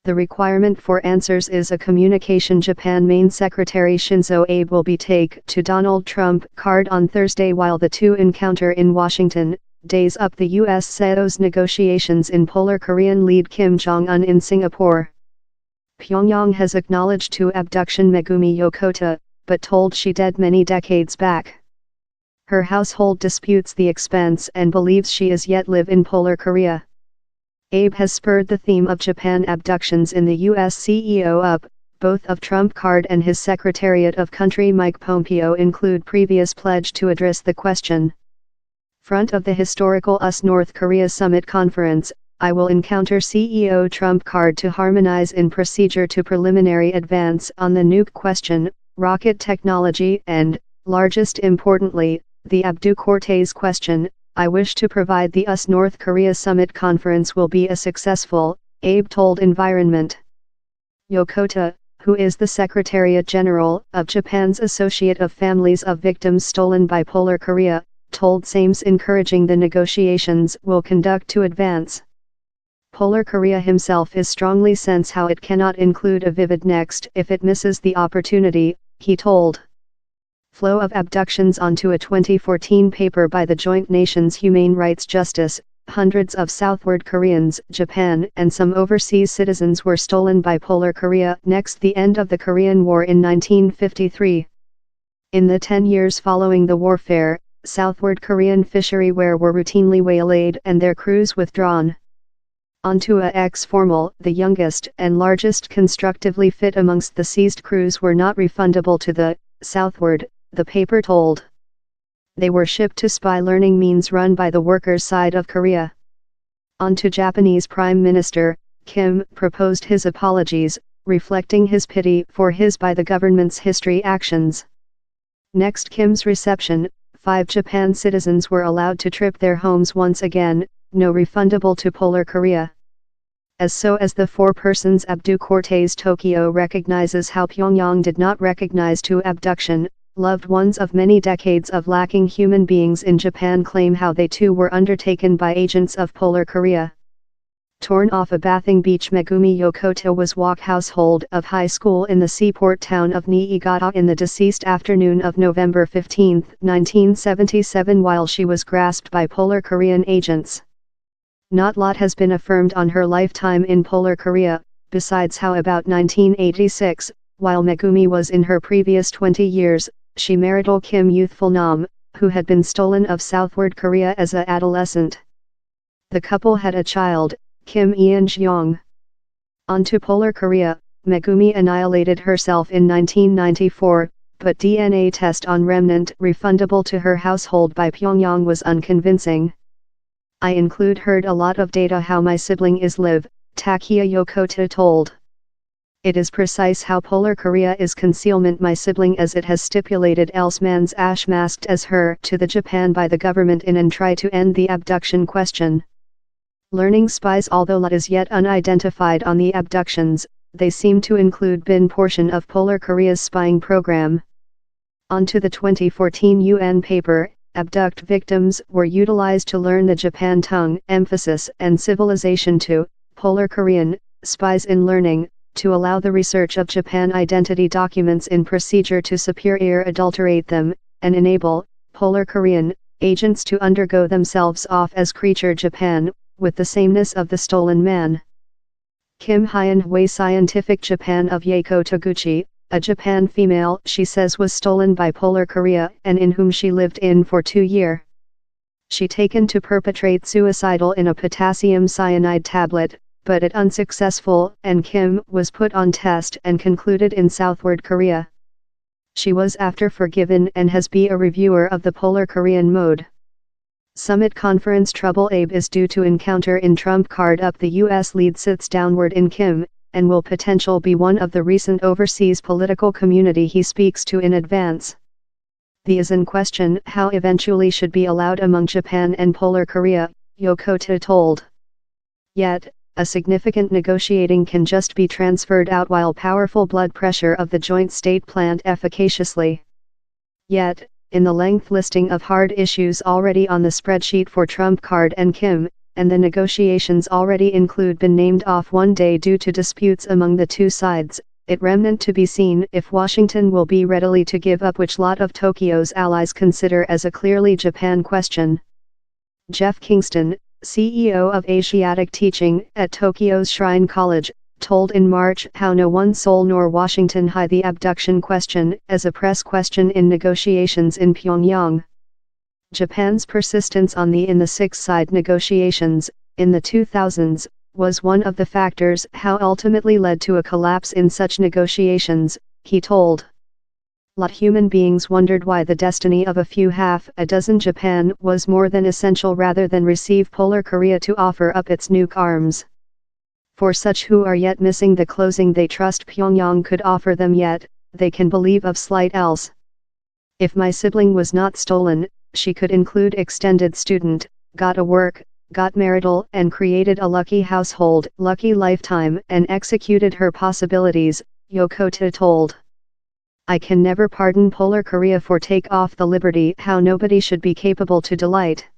The requirement for answers is a communication. Japan Main Secretary Shinzo Abe will be take to Donald Trump card on Thursday while the two encounter in Washington, days up the U.S. SEO's negotiations in Polar Korean lead Kim Jong-un in Singapore. Pyongyang has acknowledged to abduction Megumi Yokota, but told she dead many decades back. Her household disputes the expense and believes she is yet live in Polar Korea. Abe has spurred the theme of Japan abductions in the U.S. CEO up. Both of Trump card and his Secretariat of Country Mike Pompeo include previous pledge to address the question. Front of the historical US North Korea Summit Conference, I will encounter CEO Trump card to harmonize in procedure to preliminary advance on the nuke question, rocket technology and, largest importantly, the Abdu Cortez question. I wish to provide the US North Korea Summit Conference will be a successful, Abe told Environment. Yokota, who is the Secretariat General of Japan's Associate of Families of Victims Stolen by Polar Korea, told Sames encouraging the negotiations will conduct to advance. Polar Korea himself is strongly sense how it cannot include a vivid next if it misses the opportunity, he told. Flow of abductions onto a 2014 paper by the Joint Nations Humane Rights Justice, hundreds of Southward Koreans, Japan and some overseas citizens were stolen by Polar Korea next the end of the Korean War in 1953. In the 10 years following the warfare, Southward Korean fishery ware were routinely waylaid and their crews withdrawn. Onto a X-Formal, the youngest and largest constructively fit amongst the seized crews were not refundable to the Southward, the paper told. They were shipped to spy learning means run by the workers' side of Korea. Onto Japanese Prime Minister, Kim proposed his apologies, reflecting his pity for his by the government's history actions. Next Kim's reception, 5 Japan citizens were allowed to trip their homes once again, no refundable to Polar Korea. As the 4 persons Abdu Cortez Tokyo recognizes how Pyongyang did not recognize to abduction, loved ones of many decades of lacking human beings in Japan claim how they too were undertaken by agents of Polar Korea. Torn off a bathing beach Megumi Yokota was walk household of high school in the seaport town of Niigata in the deceased afternoon of November 15, 1977 while she was grasped by Polar Korean agents. Not lot has been affirmed on her lifetime in Polar Korea, besides how about 1986, while Megumi was in her previous 20 years, she marital Kim youthful Nam, who had been stolen of Southward Korea as a adolescent. The couple had a child, Kim Eun-jeong. Onto Polar Korea, Megumi annihilated herself in 1994, but DNA test on remnant refundable to her household by Pyongyang was unconvincing. I include heard a lot of data how my sibling is live, Takuya Yokota told. It is precise how Polar Korea is concealment my sibling as it has stipulated else man's ash masked as her to the Japan by the government in and try to end the abduction question. Learning spies although lot is yet unidentified on the abductions, they seem to include bin portion of Polar Korea's spying program. Onto the 2014 UN paper, abduct victims were utilized to learn the Japan tongue, emphasis and civilization to, Polar Korean, spies in learning, to allow the research of Japan identity documents in procedure to superior adulterate them, and enable, Polar Korean, agents to undergo themselves off as creature Japan, with the sameness of the stolen man. Kim Hyun-hwa Scientific Japan of Yaeko Toguchi, a Japan female she says was stolen by Polar Korea and in whom she lived in for 2 years. She taken to perpetrate suicidal in a potassium cyanide tablet, but it unsuccessful and Kim was put on test and concluded in Southward Korea. She was after forgiven and has been a reviewer of the Polar Korean mode. Summit Conference trouble Abe is due to encounter in Trump card up the U.S. lead sits downward in Kim, and will potential be one of the recent overseas political community he speaks to in advance. The is in question how eventually should be allowed among Japan and Polar Korea, Yokota told. Yet, a significant negotiating can just be transferred out while powerful blood pressure of the joint state plant efficaciously. Yet, in the length listing of hard issues already on the spreadsheet for Trump card and Kim, and the negotiations already include been named off one day due to disputes among the two sides, it remnant to be seen if Washington will be readily to give up which lot of Tokyo's allies consider as a clearly Japan question. Jeff Kingston, CEO of Asiatic Teaching at Tokyo's Shrine College, told in March how no one Seoul nor Washington hide the abduction question as a press question in negotiations in Pyongyang. Japan's persistence on in the six-side negotiations, in the 2000s, was one of the factors how ultimately led to a collapse in such negotiations, he told. Lot human beings wondered why the destiny of a few half a dozen Japan was more than essential rather than receive Polar Korea to offer up its nuke arms. For such who are yet missing the closing they trust Pyongyang could offer them yet, they can believe of slight else. If my sibling was not stolen, she could include extended student, got a work, got marital and created a lucky household, lucky lifetime and executed her possibilities, Yokota told. I can never pardon Polar Korea for take off the liberty how nobody should be capable to delight.